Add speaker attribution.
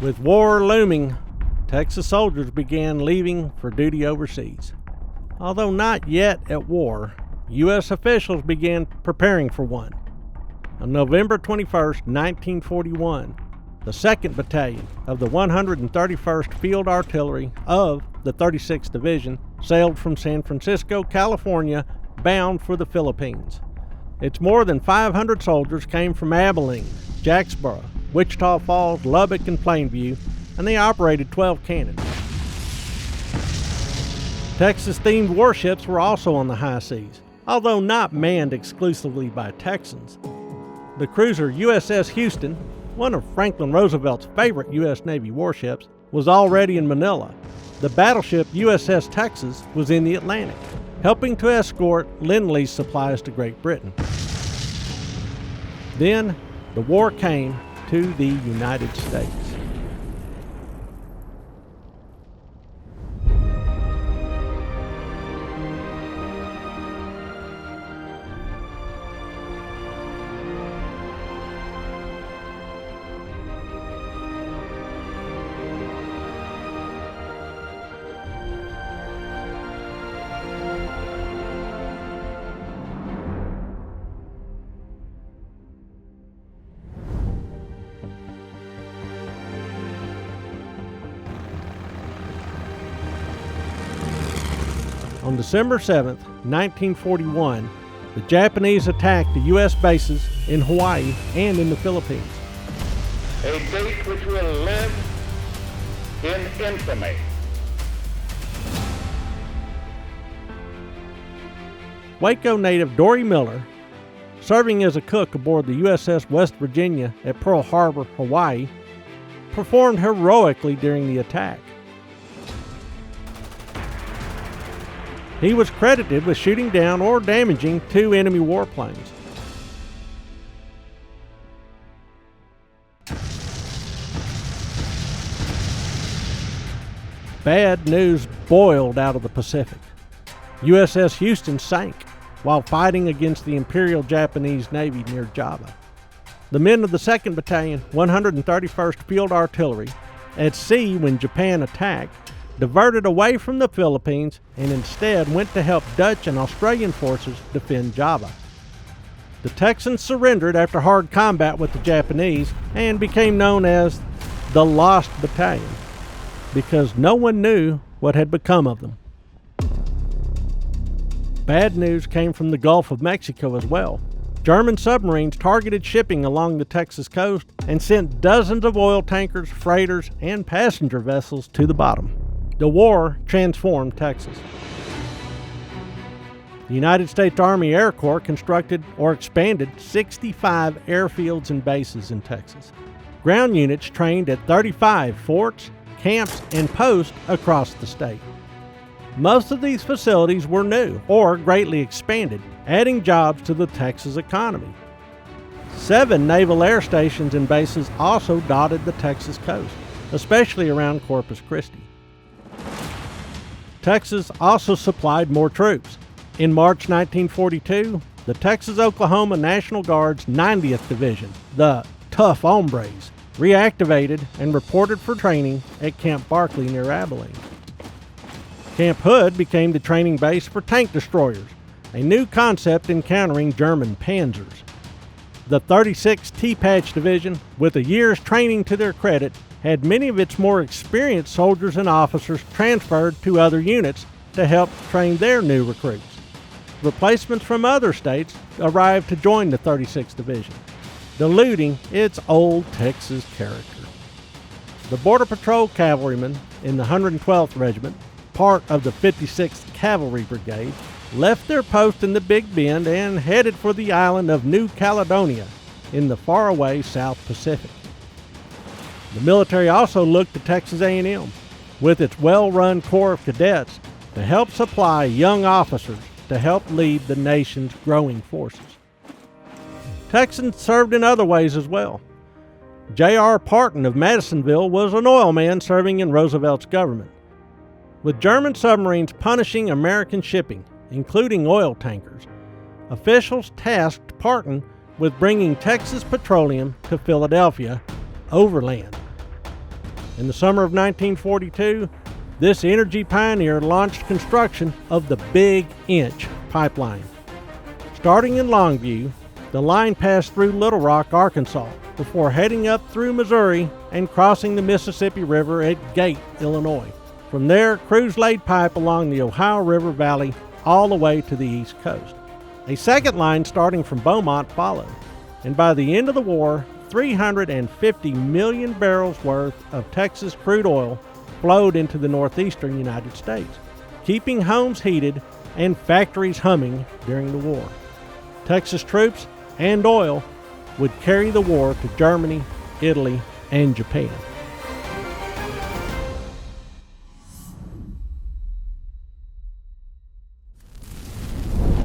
Speaker 1: With war looming, Texas soldiers began leaving for duty overseas. Although not yet at war, U.S. officials began preparing for one. On November 21st, 1941, the 2nd Battalion of the 131st Field Artillery of the 36th Division sailed from San Francisco, California, bound for the Philippines. Its more than 500 soldiers came from Abilene, Jacksboro, Wichita Falls, Lubbock, and Plainview, and they operated 12 cannons. Texas-themed warships were also on the high seas, although not manned exclusively by Texans. The cruiser USS Houston, one of Franklin Roosevelt's favorite U.S. Navy warships, was already in Manila. The battleship USS Texas was in the Atlantic, helping to escort Lend-Lease supplies to Great Britain. Then, the war came to the United States. On December 7, 1941, the Japanese attacked the U.S. bases in Hawaii and in the Philippines.
Speaker 2: A date which will live in infamy.
Speaker 1: Waco native Dory Miller, serving as a cook aboard the USS West Virginia at Pearl Harbor, Hawaii, performed heroically during the attack. He was credited with shooting down or damaging 2 enemy warplanes. Bad news boiled out of the Pacific. USS Houston sank while fighting against the Imperial Japanese Navy near Java. The men of the 2nd Battalion, 131st Field Artillery, at sea when Japan attacked, diverted away from the Philippines and instead went to help Dutch and Australian forces defend Java. The Texans surrendered after hard combat with the Japanese and became known as the Lost Battalion because no one knew what had become of them. Bad news came from the Gulf of Mexico as well. German submarines targeted shipping along the Texas coast and sent dozens of oil tankers, freighters, and passenger vessels to the bottom. The war transformed Texas. The United States Army Air Corps constructed or expanded 65 airfields and bases in Texas. Ground units trained at 35 forts, camps, and posts across the state. Most of these facilities were new or greatly expanded, adding jobs to the Texas economy. 7 naval air stations and bases also dotted the Texas coast, especially around Corpus Christi. Texas also supplied more troops. In March 1942, the Texas-Oklahoma National Guard's 90th Division, the Tough Hombres, reactivated and reported for training at Camp Barkley near Abilene. Camp Hood became the training base for tank destroyers, a new concept encountering German panzers. The 36th T-Patch Division, with a year's training to their credit, had many of its more experienced soldiers and officers transferred to other units to help train their new recruits. Replacements from other states arrived to join the 36th Division, diluting its old Texas character. The Border Patrol cavalrymen in the 112th Regiment, part of the 56th Cavalry Brigade, left their post in the Big Bend and headed for the island of New Caledonia in the faraway South Pacific. The military also looked to Texas A&M, with its well-run Corps of Cadets, to help supply young officers to help lead the nation's growing forces. Texans served in other ways as well. J.R. Parton of Madisonville was an oil man serving in Roosevelt's government. With German submarines punishing American shipping, including oil tankers, officials tasked Parton with bringing Texas Petroleum to Philadelphia overland. In the summer of 1942, this energy pioneer launched construction of the Big Inch pipeline. Starting in Longview, the line passed through Little Rock, Arkansas, before heading up through Missouri and crossing the Mississippi River at Gate, Illinois. From there, crews laid pipe along the Ohio River Valley all the way to the East Coast. A second line starting from Beaumont followed, and by the end of the war, 350 million barrels worth of Texas crude oil flowed into the northeastern United States, keeping homes heated and factories humming during the war. Texas troops and oil would carry the war to Germany, Italy, and Japan.